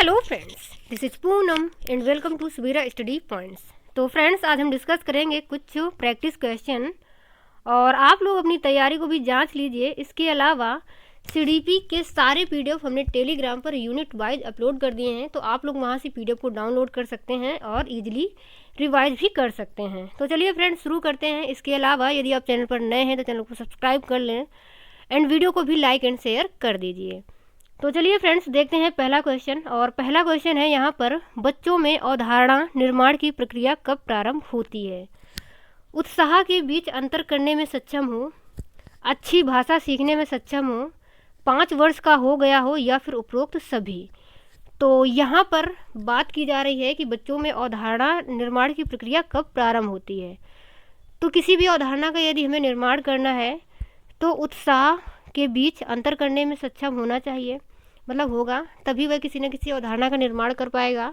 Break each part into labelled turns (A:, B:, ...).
A: Hello friends, this is Poonam and welcome to Subira study points. तो friends, आज हम discuss करेंगे कुछ प्रैक्टिस क्वेश्चन और आप लोग अपनी तैयारी को भी जांच लीजिए। इसके अलावा सीडीपी के सारे पीडीएफ हमने Telegram per unit wise upload कर दिए हैं, तो आप लोग वहां से पीडीएफ को डाउनलोड कर सकते हैं और इजीली रिवाइज भी कर सकते हैं। तो चलिए फ्रेंड्स, शुरू करते हैं। इसके अलावा यदि आप चैनल पर नए हैं तो चैनल को सब्सक्राइब कर लें एंड वीडियो को भी लाइक एंड शेयर कर दीजिए। तो चलिए फ्रेंड्स, देखते हैं पहला क्वेश्चन। और पहला क्वेश्चन है यहाँ पर, बच्चों में अवधारणा निर्माण की प्रक्रिया कब प्रारंभ होती है? उत्साह के बीच अंतर करने में सक्षम हो, अच्छी भाषा सीखने में सक्षम हो, 5 वर्ष का हो गया हो, या फिर उपरोक्त सभी। तो यहाँ पर बात की जा रही है कि बच्चों में अवधारणा निर्माण की प्रक्रिया कब प्रारंभ होती है। तो किसी भी अवधारणा का यदि हमें निर्माण करना है तो उत्साह के बीच अंतर करने में सक्षम होना चाहिए, मतलब होगा, तभी वह किसी न किसी अवधारणा का निर्माण कर पाएगा।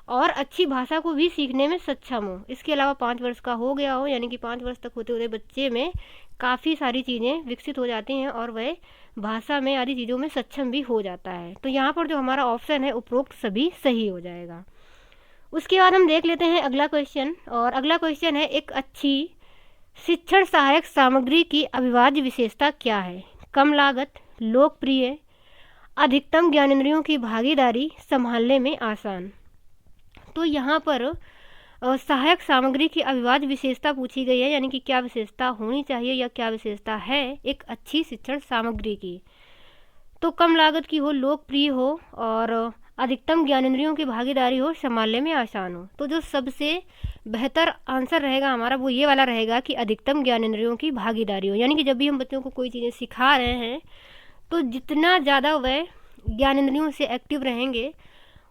A: और अच्छी भाषा को भी सीखने में सक्षम हो। इसके अलावा 5 वर्ष का हो गया हो, यानी कि 5 वर्ष तक होते होते बच्चे में काफ़ी सारी चीज़ें विकसित हो जाती हैं और वह भाषा में आदि चीज़ों में सक्षम भी हो जाता है। तो यहाँ पर जो हमारा ऑप्शन है उपरोक्त सभी सही हो जाएगा। उसके बाद हम देख लेते हैं अगला क्वेश्चन। और अगला क्वेश्चन है, एक अच्छी शिक्षण सहायक सामग्री की अविभाज्य विशेषता क्या है? कम लागत, लोकप्रिय, अधिकतम ज्ञानेंद्रियों की भागीदारी, संभालने में आसान। तो यहाँ पर सहायक सामग्री की अविभाज्य विशेषता पूछी गई है, यानी कि क्या विशेषता होनी चाहिए या क्या विशेषता है एक अच्छी शिक्षण सामग्री की। तो कम लागत की हो, लोकप्रिय हो और अधिकतम ज्ञानेंद्रियों की भागीदारी हो, संभालने में आसान हो। तो जो सबसे बेहतर आंसर रहेगा हमारा वो ये वाला रहेगा कि अधिकतम ज्ञानेंद्रियों की भागीदारी हो। यानी कि जब भी हम बच्चों को कोई चीज़ें सिखा रहे हैं तो जितना ज़्यादा वह ज्ञानेंद्रियों से एक्टिव रहेंगे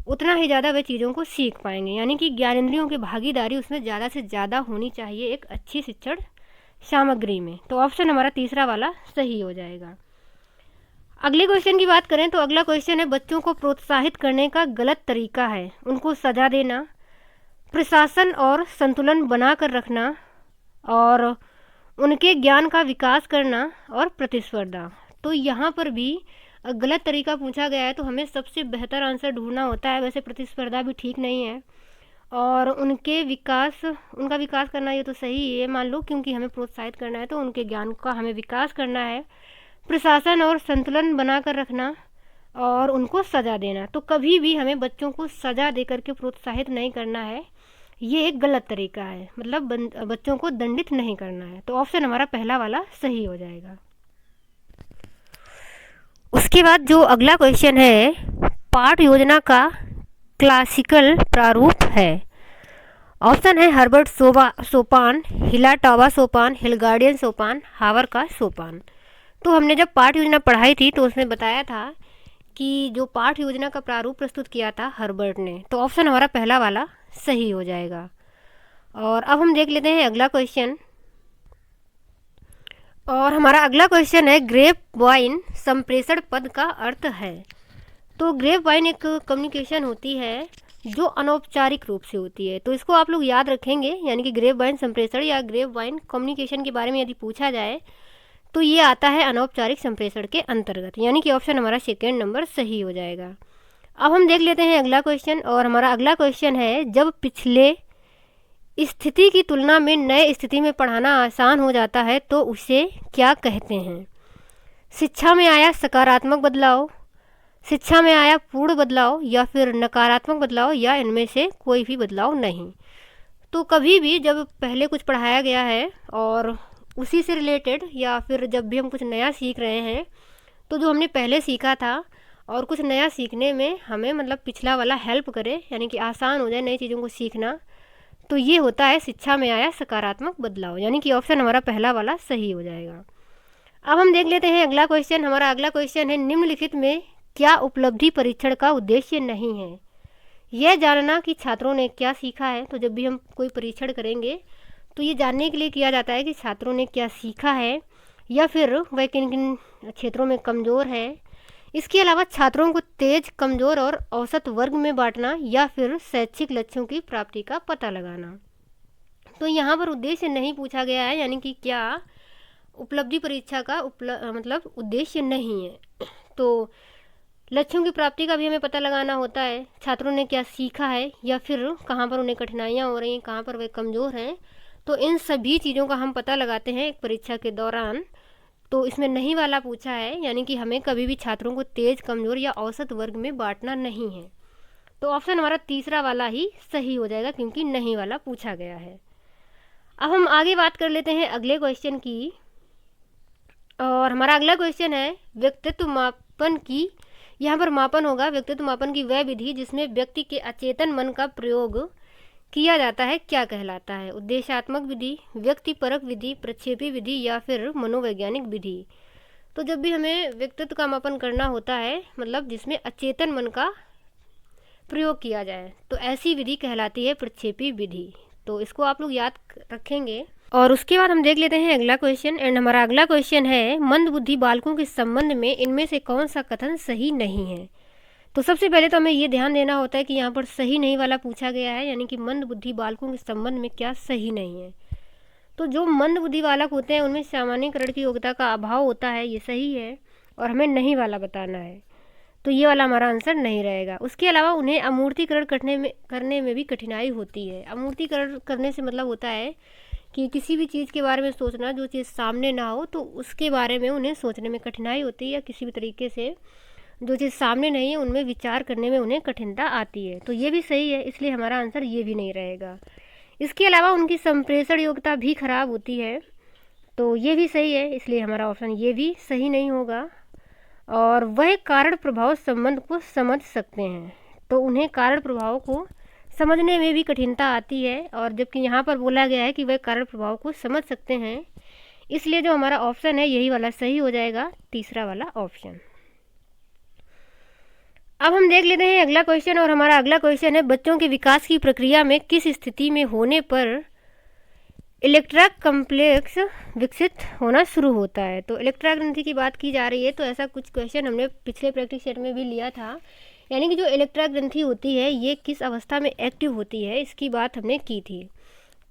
A: उतना ही ज़्यादा वह चीज़ों को सीख पाएंगे। यानी कि ज्ञानेंद्रियों की भागीदारी उसमें ज़्यादा से ज़्यादा होनी चाहिए एक अच्छी शिक्षण सामग्री में। तो ऑप्शन हमारा तीसरा वाला सही हो जाएगा। अगले क्वेश्चन की बात करें तो अगला क्वेश्चन है, बच्चों को प्रोत्साहित करने का गलत तरीका है? उनको सजा देना, प्रशासन और संतुलन बनाकर रखना, और उनके ज्ञान का विकास करना, और प्रतिस्पर्धा। तो यहाँ पर भी गलत तरीका पूछा गया है तो हमें सबसे बेहतर आंसर ढूंढना होता है। वैसे प्रतिस्पर्धा भी ठीक नहीं है और उनका विकास करना ये तो सही है मान लो, क्योंकि हमें प्रोत्साहित करना है तो उनके ज्ञान का हमें विकास करना है। प्रशासन और संतुलन बनाकर रखना और उनको सजा देना, तो कभी भी हमें बच्चों को सजा दे करके प्रोत्साहित नहीं करना है, ये एक गलत तरीका है, मतलब बच्चों को दंडित नहीं करना है। तो ऑप्शन हमारा पहला वाला सही हो जाएगा। उसके बाद जो अगला क्वेश्चन है, पाठ योजना का क्लासिकल प्रारूप है? ऑप्शन है हर्बर्ट सोपान, हिलाटावा सोपान, हिलगार्डियन सोपान, हावर का सोपान। तो हमने जब पाठ योजना पढ़ाई थी तो उसमें बताया था कि जो पाठ योजना का प्रारूप प्रस्तुत किया था हर्बर्ट ने। तो ऑप्शन हमारा पहला वाला सही हो जाएगा। और अब हम देख लेते हैं अगला क्वेश्चन। और हमारा अगला क्वेश्चन है, ग्रेप वाइन संप्रेषण पद का अर्थ है? तो ग्रेप वाइन एक कम्युनिकेशन होती है जो अनौपचारिक रूप से होती है, तो इसको आप लोग याद रखेंगे। यानी कि ग्रेप वाइन संप्रेषण या ग्रेप वाइन कम्युनिकेशन के बारे में यदि पूछा जाए तो ये आता है अनौपचारिक संप्रेषण के अंतर्गत, यानी कि ऑप्शन हमारा सेकेंड नंबर सही हो जाएगा। अब हम देख लेते हैं अगला क्वेश्चन। और हमारा अगला क्वेश्चन है, जब पिछले स्थिति की तुलना में नए स्थिति में पढ़ाना आसान हो जाता है तो उसे क्या कहते हैं? शिक्षा में आया सकारात्मक बदलाव, शिक्षा में आया पूर्ण बदलाव, या फिर नकारात्मक बदलाव, या इनमें से कोई भी बदलाव नहीं। तो कभी भी जब पहले कुछ पढ़ाया गया है और उसी से रिलेटेड, या फिर जब भी हम कुछ नया सीख रहे हैं तो जो हमने पहले सीखा था और कुछ नया सीखने में हमें मतलब पिछला वाला हेल्प करे, यानी कि आसान हो जाए नई चीज़ों को सीखना, तो ये होता है शिक्षा में आया सकारात्मक बदलाव, यानी कि ऑप्शन हमारा पहला वाला सही हो जाएगा। अब हम देख लेते हैं अगला क्वेश्चन। हमारा अगला क्वेश्चन है, निम्नलिखित में क्या उपलब्धि परीक्षण का उद्देश्य नहीं है? यह जानना कि छात्रों ने क्या सीखा है। तो जब भी हम कोई परीक्षण करेंगे तो ये जानने के लिए किया जाता है कि छात्रों ने क्या सीखा है, या फिर वह किन किन क्षेत्रों में कमज़ोर है। इसके अलावा छात्रों को तेज, कमज़ोर और औसत वर्ग में बांटना, या फिर शैक्षिक लक्ष्यों की प्राप्ति का पता लगाना। तो यहाँ पर उद्देश्य नहीं पूछा गया है, यानी कि क्या उपलब्धि परीक्षा का मतलब उद्देश्य नहीं है। तो लक्ष्यों की प्राप्ति का भी हमें पता लगाना होता है, छात्रों ने क्या सीखा है या फिर कहाँ पर उन्हें कठिनाइयाँ हो रही हैं, कहाँ पर वे कमज़ोर हैं। तो इन सभी चीज़ों का हम पता लगाते हैं एक परीक्षा के दौरान। तो इसमें नहीं वाला पूछा है, यानी कि हमें कभी भी छात्रों को तेज, कमज़ोर या औसत वर्ग में बांटना नहीं है। तो ऑप्शन हमारा तीसरा वाला ही सही हो जाएगा, क्योंकि नहीं वाला पूछा गया है। अब हम आगे बात कर लेते हैं अगले क्वेश्चन की, और हमारा अगला क्वेश्चन है व्यक्तित्व मापन की। यहाँ पर मापन होगा व्यक्तित्व मापन की वह विधि जिसमें व्यक्ति के अचेतन मन का प्रयोग किया जाता है, क्या कहलाता है? उद्देश्यात्मक विधि, व्यक्तिपरक विधि, प्रक्षेपी विधि या फिर मनोवैज्ञानिक विधि। तो जब भी हमें व्यक्तित्व का मापन करना होता है, मतलब जिसमें अचेतन मन का प्रयोग किया जाए, तो ऐसी विधि कहलाती है प्रक्षेपी विधि। तो इसको आप लोग याद रखेंगे। और उसके बाद हम देख लेते हैं अगला क्वेश्चन, एंड हमारा अगला क्वेश्चन है मंदबुद्धि बालकों के संबंध में इनमें से कौन सा कथन सही नहीं है? तो सबसे पहले तो हमें ये ध्यान देना होता है कि यहाँ पर सही नहीं वाला पूछा गया है, यानी कि मंदबुद्धि बालकों के संबंध में क्या सही नहीं है। तो जो मंदबुद्धि बालक होते हैं उनमें सामान्यीकरण की योग्यता का अभाव होता है, ये सही है, और हमें नहीं वाला बताना है। तो ये वाला हमारा आंसर नहीं रहेगा। उसके अलावा उन्हें अमूर्तीकरण करने में भी कठिनाई होती है। अमूर्तीकरण करने से मतलब होता है कि किसी भी चीज़ के बारे में सोचना, जो चीज़ सामने ना हो तो उसके बारे में उन्हें सोचने में कठिनाई होती है, या किसी भी तरीके से जो चीज़ सामने नहीं है उनमें विचार करने में उन्हें कठिनता आती है। तो ये भी सही है, इसलिए हमारा आंसर ये भी नहीं रहेगा। इसके अलावा उनकी संप्रेषण योग्यता भी खराब होती है, तो ये भी सही है, इसलिए हमारा ऑप्शन ये भी सही नहीं होगा। और वह कारण प्रभाव संबंध को समझ सकते हैं, तो उन्हें कारण प्रभाव को समझने में भी कठिनता आती है, और जबकि यहाँ पर बोला गया है कि वह कारण प्रभाव को समझ सकते हैं, इसलिए जो हमारा ऑप्शन है यही वाला सही हो जाएगा, तीसरा वाला ऑप्शन। अब हम देख लेते हैं अगला क्वेश्चन, और हमारा अगला क्वेश्चन है बच्चों के विकास की प्रक्रिया में किस स्थिति में होने पर इलेक्ट्रा कॉम्प्लेक्स विकसित होना शुरू होता है? तो इलेक्ट्रा ग्रंथि की बात की जा रही है, तो ऐसा कुछ क्वेश्चन हमने पिछले प्रैक्टिस सेट में भी लिया था, यानी कि जो इलेक्ट्रा ग्रंथि होती है ये किस अवस्था में एक्टिव होती है, इसकी बात हमने की थी।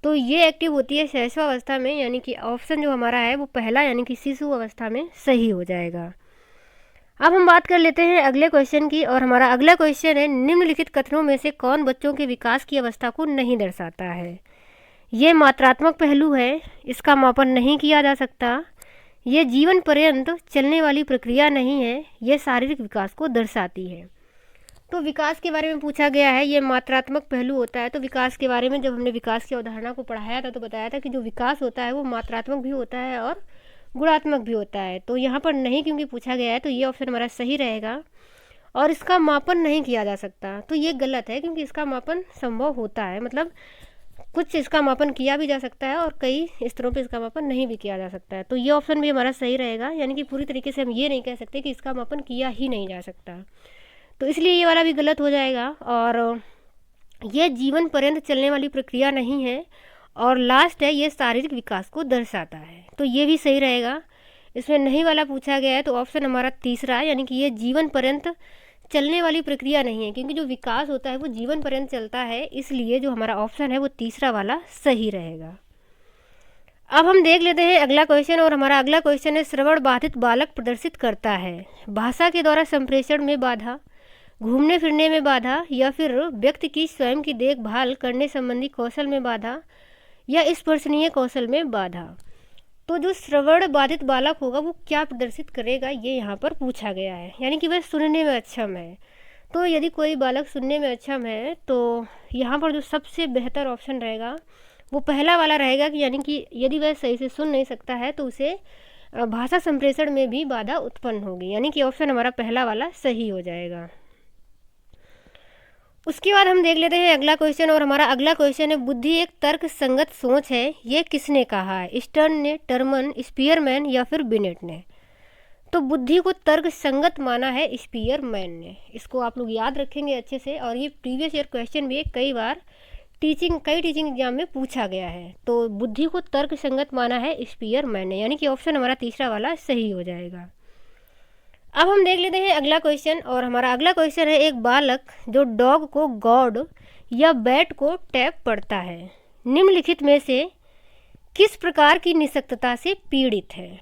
A: तो ये एक्टिव होती है शैशवावस्था में, यानी कि ऑप्शन जो हमारा है वो पहला, यानी कि शिशु अवस्था में सही हो जाएगा। अब हम बात कर लेते हैं अगले क्वेश्चन की, और हमारा अगला क्वेश्चन है निम्नलिखित कथनों में से कौन बच्चों के विकास की अवस्था को नहीं दर्शाता है? ये मात्रात्मक पहलू है, इसका मापन नहीं किया जा सकता, ये जीवन पर्यंत चलने वाली प्रक्रिया नहीं है, ये शारीरिक विकास को दर्शाती है। तो विकास के बारे में पूछा गया है, ये मात्रात्मक पहलू होता है। तो विकास के बारे में जब हमने विकास की अवधारणा को पढ़ाया था तो बताया था कि जो विकास होता है वो मात्रात्मक भी होता है और गुणात्मक भी होता है। तो यहाँ पर नहीं क्योंकि पूछा गया है, तो ये ऑप्शन हमारा सही रहेगा। और इसका मापन नहीं किया जा सकता, तो ये गलत है, क्योंकि इसका मापन संभव होता है, मतलब कुछ इसका मापन किया भी जा सकता है और कई स्तरों पे इसका मापन नहीं भी किया जा सकता है। तो ये ऑप्शन भी हमारा सही रहेगा, यानी कि पूरी तरीके से हम ये नहीं कह सकते कि इसका मापन किया ही नहीं जा सकता, तो इसलिए ये वाला भी गलत हो जाएगा। और ये जीवन पर्यंत चलने वाली प्रक्रिया नहीं है, और लास्ट है ये शारीरिक विकास को दर्शाता है, तो ये भी सही रहेगा। इसमें नहीं वाला पूछा गया है, तो ऑप्शन हमारा तीसरा, यानी कि ये जीवन पर्यंत चलने वाली प्रक्रिया नहीं है, क्योंकि जो विकास होता है वो जीवन पर्यंत चलता है, इसलिए जो हमारा ऑप्शन है वो तीसरा वाला सही रहेगा। अब हम देख लेते हैं अगला क्वेश्चन, और हमारा अगला क्वेश्चन है श्रवण बाधित बालक प्रदर्शित करता है भाषा के द्वारा संप्रेषण में बाधा, घूमने फिरने में बाधा, या फिर व्यक्ति की स्वयं की देखभाल करने संबंधी कौशल में बाधा, या स्पर्शनीय कौशल में बाधा। तो जो श्रवण बाधित बालक होगा वो क्या प्रदर्शित करेगा, ये यहाँ पर पूछा गया है, यानी कि वह सुनने में अक्षम है। तो यदि कोई बालक सुनने में अक्षम है तो यहाँ पर जो सबसे बेहतर ऑप्शन रहेगा वो पहला वाला रहेगा, कि यानी कि यदि वह सही से सुन नहीं सकता है तो उसे भाषा संप्रेषण में भी बाधा उत्पन्न होगी, यानी कि ऑप्शन हमारा पहला वाला सही हो जाएगा। उसके बाद हम देख लेते हैं अगला क्वेश्चन, और हमारा अगला क्वेश्चन है बुद्धि एक तर्क संगत सोच है, ये किसने कहा है? स्टर्न ने, टर्मन, स्पीयरमैन या फिर बिनेट ने? तो बुद्धि को तर्क संगत माना है स्पीयरमैन ने, इसको आप लोग याद रखेंगे अच्छे से। और ये प्रीवियस ईयर क्वेश्चन भी कई बार कई टीचिंग एग्जाम में पूछा गया है। तो बुद्धि को तर्क संगत माना है स्पीयरमैन ने, यानी कि ऑप्शन हमारा तीसरा वाला सही हो जाएगा। अब हम देख लेते हैं अगला क्वेश्चन, और हमारा अगला क्वेश्चन है एक बालक जो डॉग को गॉड या बैट को टैप पढ़ता है, निम्नलिखित में से किस प्रकार की निःशक्तता से पीड़ित है?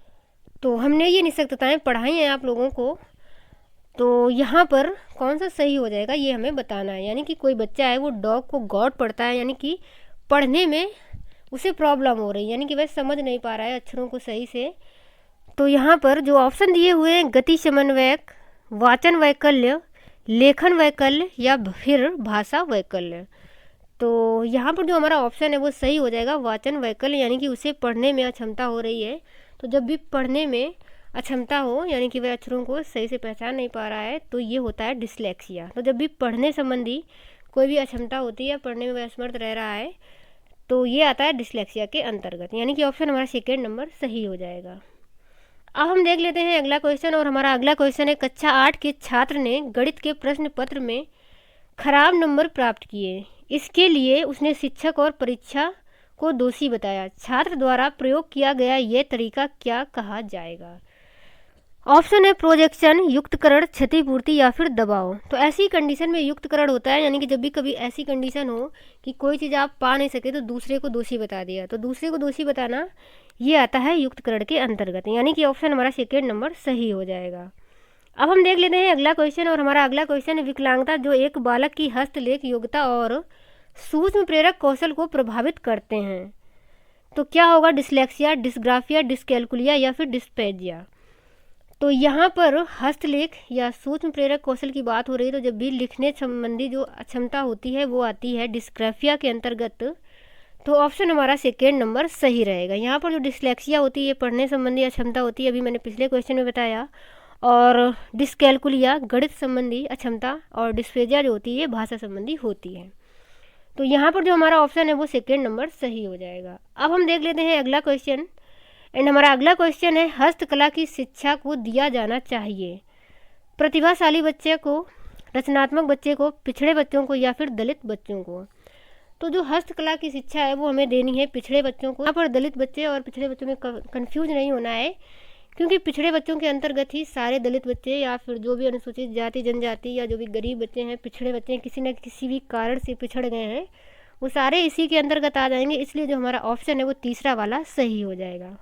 A: तो हमने ये निःशक्तताएं पढ़ाई हैं आप लोगों को, तो यहाँ पर कौन सा सही हो जाएगा ये हमें बताना है। यानी कि कोई बच्चा है वो डॉग को गॉड पढ़ता है, यानी कि पढ़ने में उसे प्रॉब्लम हो रही है, यानी कि वह समझ नहीं पा रहा है अक्षरों को सही से। तो यहाँ पर जो ऑप्शन दिए हुए हैं गति समन्वयक, वाचन वैकल्य, लेखन वैकल्य या फिर भाषा वैकल्य, तो यहाँ पर जो हमारा ऑप्शन है वो सही हो जाएगा वाचन वैकल्य, यानी कि उसे पढ़ने में अक्षमता हो रही है। तो जब भी पढ़ने में अक्षमता हो, यानी कि वह अक्षरों को सही से पहचान नहीं पा रहा है, तो ये होता है डिस्लेक्सिया। तो जब भी पढ़ने संबंधी कोई भी अक्षमता होती है, पढ़ने में वह असमर्थ रह रहा है, तो ये आता है डिस्लेक्सिया के अंतर्गत, यानी कि ऑप्शन हमारा सेकेंड नंबर सही हो जाएगा। अब हम देख लेते हैं अगला क्वेश्चन, और हमारा अगला क्वेश्चन है कक्षा 8 के छात्र ने गणित के प्रश्न पत्र में खराब नंबर प्राप्त किए, इसके लिए उसने शिक्षक और परीक्षा को दोषी बताया। छात्र द्वारा प्रयोग किया गया यह तरीका क्या कहा जाएगा? ऑप्शन है प्रोजेक्शन, युक्तकरण, क्षतिपूर्ति या फिर दबाव। तो ऐसी कंडीशन में युक्तकरण होता है, यानी कि जब भी कभी ऐसी कंडीशन हो कि कोई चीज़ आप पा नहीं सके तो दूसरे को दोषी बता दिया, तो दूसरे को दोषी बताना ये आता है युक्तकरण के अंतर्गत, यानी कि ऑप्शन हमारा सेकेंड नंबर सही हो जाएगा। अब हम देख लेते हैं अगला क्वेश्चन, और हमारा अगला क्वेश्चन है विकलांगता जो एक बालक की हस्तलेख योग्यता और सूक्ष्म प्रेरक कौशल को प्रभावित करते हैं, तो क्या होगा? डिस्लेक्सिया, डिस्ग्राफिया, डिस्कैल्कुलिया या फिर डिस्पेजिया। तो यहाँ पर हस्तलेख या सूक्ष्म प्रेरक कौशल की बात हो रही है, तो जब भी लिखने संबंधी जो अक्षमता होती है वो आती है डिस्ग्राफिया के अंतर्गत, तो ऑप्शन हमारा सेकेंड नंबर सही रहेगा। यहाँ पर जो डिस्लेक्सिया होती है पढ़ने संबंधी अक्षमता होती है, अभी मैंने पिछले क्वेश्चन में बताया, और डिस्कैल्कुलिया गणित संबंधी अक्षमता, और डिस्पेजिया जो होती है भाषा संबंधी होती है। तो यहाँ पर जो हमारा ऑप्शन है वो सेकेंड नंबर सही हो जाएगा। अब हम देख लेते हैं अगला क्वेश्चन, एंड हमारा अगला क्वेश्चन है हस्तकला की शिक्षा को दिया जाना चाहिए प्रतिभाशाली बच्चे को, रचनात्मक बच्चे को, पिछड़े बच्चों को या फिर दलित बच्चों को। तो जो हस्तकला की शिक्षा है वो हमें देनी है पिछड़े बच्चों को। यहाँ पर दलित बच्चे और पिछड़े बच्चों में कंफ्यूज नहीं होना है, क्योंकि पिछड़े बच्चों के अंतर्गत ही सारे दलित बच्चे या फिर जो भी अनुसूचित जाति जनजाति या जो भी गरीब बच्चे हैं, पिछड़े बच्चे हैं, किसी न किसी भी कारण से पिछड़ गए हैं, वो सारे इसी के अंतर्गत आ जाएंगे। इसलिए जो हमारा ऑप्शन है वो तीसरा वाला सही हो जाएगा।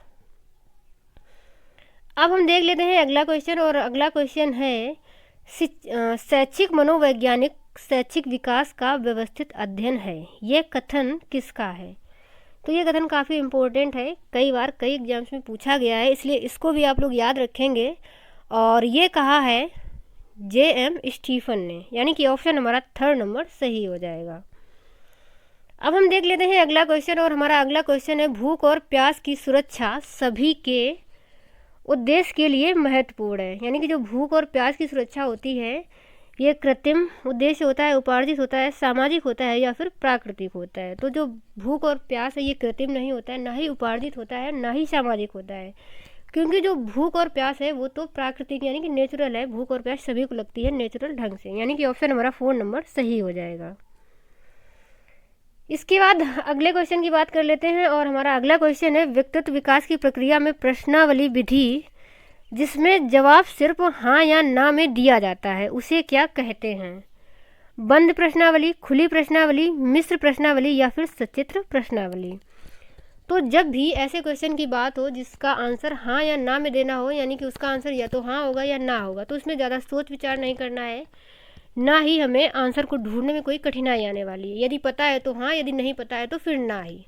A: अब हम देख लेते हैं अगला क्वेश्चन, और अगला क्वेश्चन है शैक्षिक मनोवैज्ञानिक शैक्षिक विकास का व्यवस्थित अध्ययन है, ये कथन किसका है? तो ये कथन काफ़ी इम्पोर्टेंट है, कई बार कई एग्जाम्स में पूछा गया है, इसलिए इसको भी आप लोग याद रखेंगे। और ये कहा है J.M. स्टीफन ने, यानी कि ऑप्शन हमारा थर्ड नंबर सही हो जाएगा। अब हम देख लेते हैं अगला क्वेश्चन, और हमारा अगला क्वेश्चन है भूख और प्यास की सुरक्षा सभी के उद्देश्य के लिए महत्वपूर्ण है, यानी कि जो भूख और प्यास की सुरक्षा होती है ये कृत्रिम उद्देश्य होता है, उपार्जित होता है, सामाजिक होता है या फिर प्राकृतिक होता है। तो जो भूख और प्यास है ये कृत्रिम नहीं होता है, ना ही उपार्जित होता है, ना ही सामाजिक होता है, क्योंकि जो भूख और प्यास है वो तो प्राकृतिक यानी कि नेचुरल है। भूख और प्यास सभी को लगती है नेचुरल ढंग से, यानी कि ऑप्शन हमारा 4 नंबर सही हो जाएगा। इसके बाद अगले क्वेश्चन की बात कर लेते हैं, और हमारा अगला क्वेश्चन है व्यक्तित्व विकास की प्रक्रिया में प्रश्नावली विधि जिसमें जवाब सिर्फ हाँ या ना में दिया जाता है उसे क्या कहते हैं? बंद प्रश्नावली, खुली प्रश्नावली, मिश्र प्रश्नावली या फिर सचित्र प्रश्नावली। तो जब भी ऐसे क्वेश्चन की बात हो जिसका आंसर हाँ या ना में देना हो, यानी कि उसका आंसर या तो हाँ होगा या ना होगा, तो उसमें ज़्यादा सोच विचार नहीं करना है, ना ही हमें आंसर को ढूंढने में कोई कठिनाई आने वाली है। यदि पता है तो हाँ, यदि नहीं पता है तो फिर ना ही।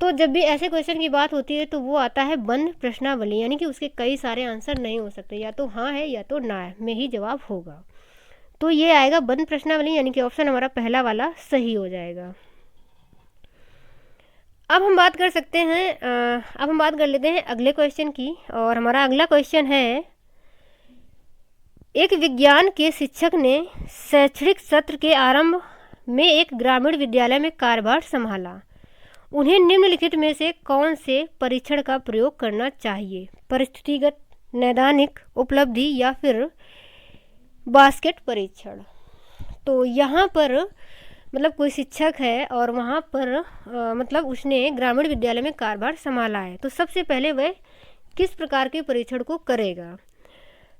A: तो जब भी ऐसे क्वेश्चन की बात होती है तो वो आता है बंद प्रश्नावली, यानी कि उसके कई सारे आंसर नहीं हो सकते, या तो हाँ है या तो ना है में ही जवाब होगा। तो ये आएगा बंद प्रश्नावली, यानी कि ऑप्शन हमारा पहला वाला सही हो जाएगा। अब हम बात कर सकते हैं अब हम बात कर लेते हैं अगले क्वेश्चन की, और हमारा अगला क्वेश्चन है एक विज्ञान के शिक्षक ने शैक्षणिक सत्र के आरंभ में एक ग्रामीण विद्यालय में कार्यभार संभाला। उन्हें निम्नलिखित में से कौन से परीक्षण का प्रयोग करना चाहिए? परिस्थितिगत, नैदानिक, उपलब्धि या फिर बास्केट परीक्षण। तो यहाँ पर मतलब कोई शिक्षक है और वहाँ पर मतलब उसने ग्रामीण विद्यालय में कार्यभार संभाला है, तो सबसे पहले वह किस प्रकार के परीक्षण को करेगा?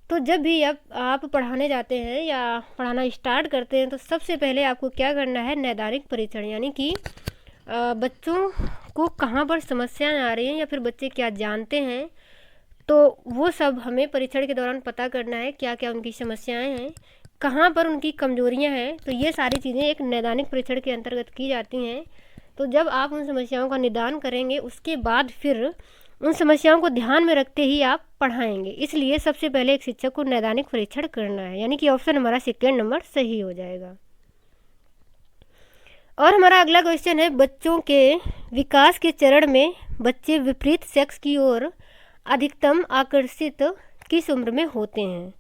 A: तो जब भी आप पढ़ाने जाते हैं या पढ़ाना स्टार्ट करते हैं तो सबसे पहले आपको क्या करना है? नैदानिक परीक्षण, यानी कि बच्चों को कहाँ पर समस्याएं आ रही हैं या फिर बच्चे क्या जानते हैं, तो वो सब हमें परीक्षण के दौरान पता करना है, क्या क्या उनकी समस्याएं हैं, कहाँ पर उनकी कमजोरियां हैं। तो ये सारी चीज़ें एक नैदानिक परीक्षण के अंतर्गत की जाती हैं। तो जब आप उन समस्याओं का निदान करेंगे, उसके बाद फिर उन समस्याओं को ध्यान में रखते ही आप पढ़ाएंगे। इसलिए सबसे पहले एक शिक्षक को नैदानिक परीक्षण करना है, यानी कि ऑप्शन हमारा सेकेंड नंबर सही हो जाएगा। और हमारा अगला क्वेश्चन है, बच्चों के विकास के चरण में बच्चे विपरीत सेक्स की ओर अधिकतम आकर्षित किस उम्र में होते हैं?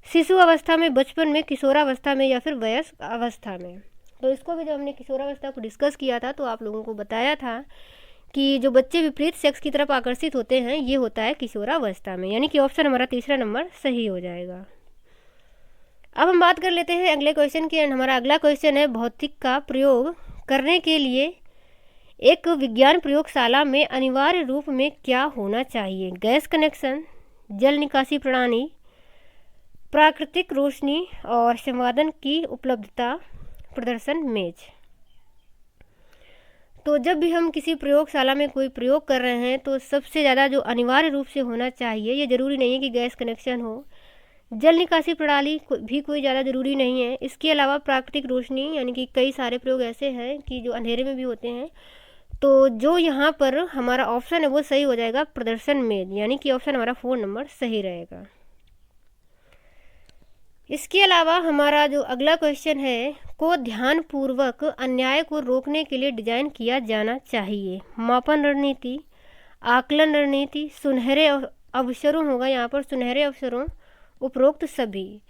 A: शिशु अवस्था में, बचपन में, किशोरावस्था में या फिर वयस्क अवस्था में? तो इसको भी जब हमने किशोरावस्था को डिस्कस किया था तो आप लोगों को बताया था कि जो बच्चे विपरीत सेक्स की तरफ आकर्षित होते हैं ये होता है किशोरावस्था में, यानी कि ऑप्शन हमारा तीसरा नंबर सही हो जाएगा। अब हम बात कर लेते हैं अगले क्वेश्चन की। एंड हमारा अगला क्वेश्चन है, भौतिक का प्रयोग करने के लिए एक विज्ञान प्रयोगशाला में अनिवार्य रूप में क्या होना चाहिए? गैस कनेक्शन, जल निकासी प्रणाली, प्राकृतिक रोशनी और संवादन की उपलब्धता, प्रदर्शन मेज। तो जब भी हम किसी प्रयोगशाला में कोई प्रयोग कर रहे हैं तो सबसे ज़्यादा जो अनिवार्य रूप से होना चाहिए, ये ज़रूरी नहीं है कि गैस कनेक्शन हो, जल निकासी प्रणाली भी कोई ज़्यादा ज़रूरी नहीं है। इसके अलावा प्राकृतिक रोशनी, यानी कि कई सारे प्रयोग ऐसे हैं कि जो अंधेरे में भी होते हैं। तो जो यहाँ पर हमारा ऑप्शन है वो सही हो जाएगा, प्रदर्शन मेज, यानी कि ऑप्शन हमारा 4 नंबर सही रहेगा। इसके अलावा हमारा जो अगला क्वेश्चन है, को ध्यानपूर्वक अन्याय को रोकने के लिए डिजाइन किया जाना चाहिए? मापन रणनीति, आकलन रणनीति, सुनहरे अवसरों होगा यहाँ पर, सुनहरे अवसरों, उपरोक्त सभी।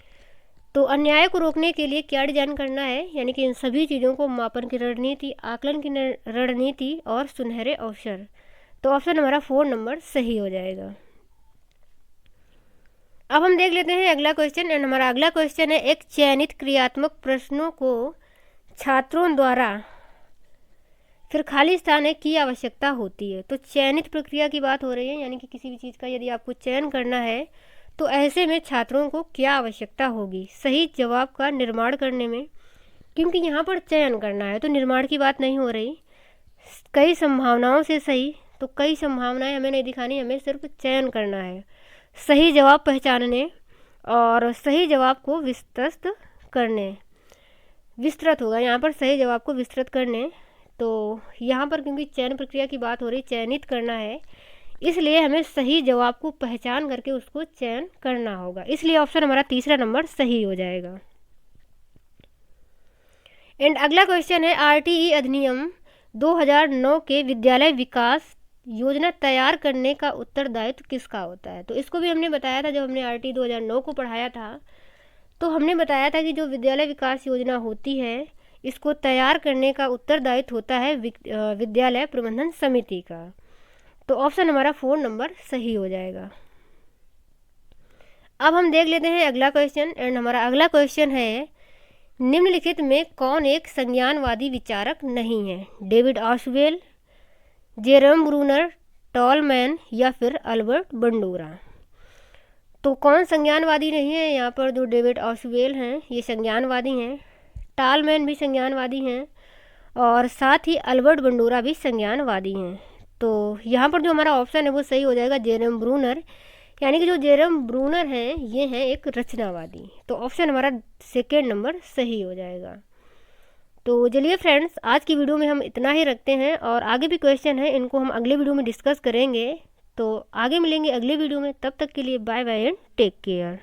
A: तो अन्याय को रोकने के लिए क्या डिजाइन करना है, यानी कि इन सभी चीज़ों को, मापन की रणनीति, आकलन की रणनीति और सुनहरे अवसर। तो ऑप्शन हमारा 4 नंबर सही हो जाएगा। अब हम देख लेते हैं अगला क्वेश्चन। एंड हमारा अगला क्वेश्चन है, एक चयनित क्रियात्मक प्रश्नों को छात्रों द्वारा फिर खाली स्थान है की आवश्यकता होती है। तो चयनित प्रक्रिया की बात हो रही है, यानी कि किसी भी चीज़ का यदि आपको चयन करना है तो ऐसे में छात्रों को क्या आवश्यकता होगी? सही जवाब का निर्माण करने में, क्योंकि यहाँ पर चयन करना है तो निर्माण की बात नहीं हो रही। कई संभावनाओं से सही, तो कई संभावनाएं हमें नहीं दिखानी, हमें सिर्फ चयन करना है। सही जवाब पहचानने और सही जवाब को विस्तृत करने, विस्तृत होगा यहाँ पर, सही जवाब को विस्तृत करने। तो यहाँ पर क्योंकि चयन प्रक्रिया की बात हो रही, चयनित करना है, इसलिए हमें सही जवाब को पहचान करके उसको चयन करना होगा। इसलिए ऑप्शन हमारा तीसरा नंबर सही हो जाएगा। एंड अगला क्वेश्चन है, आरटीई अधिनियम 2009 के विद्यालय विकास योजना तैयार करने का उत्तरदायित्व किसका होता है? तो इसको भी हमने बताया था जब हमने आरटीई 2009 को पढ़ाया था। तो हमने बताया था कि जो विद्यालय विकास योजना होती है इसको तैयार करने का उत्तरदायित्व होता है विद्यालय प्रबंधन समिति का। तो ऑप्शन हमारा 4 नंबर सही हो जाएगा। अब हम देख लेते हैं अगला क्वेश्चन। एंड हमारा अगला क्वेश्चन है, निम्नलिखित में कौन एक संज्ञानवादी विचारक नहीं है? डेविड ऑस्वेल, जेरम ब्रूनर, टॉलमैन या फिर अल्बर्ट बंडूरा। तो कौन संज्ञानवादी नहीं है? यहाँ पर जो डेविड ऑस्वेल हैं ये संज्ञानवादी हैं, टॉलमैन भी संज्ञानवादी हैं और साथ ही अल्बर्ट बंडूरा भी संज्ञानवादी हैं। तो यहाँ पर जो हमारा ऑप्शन है वो सही हो जाएगा, जेरम ब्रूनर, यानी कि जो जेरम ब्रूनर हैं ये हैं एक रचनावादी। तो ऑप्शन हमारा सेकेंड नंबर सही हो जाएगा। तो चलिए फ्रेंड्स, आज की वीडियो में हम इतना ही रखते हैं और आगे भी क्वेश्चन है इनको हम अगले वीडियो में डिस्कस करेंगे। तो आगे मिलेंगे अगले वीडियो में, तब तक के लिए bye bye and take care.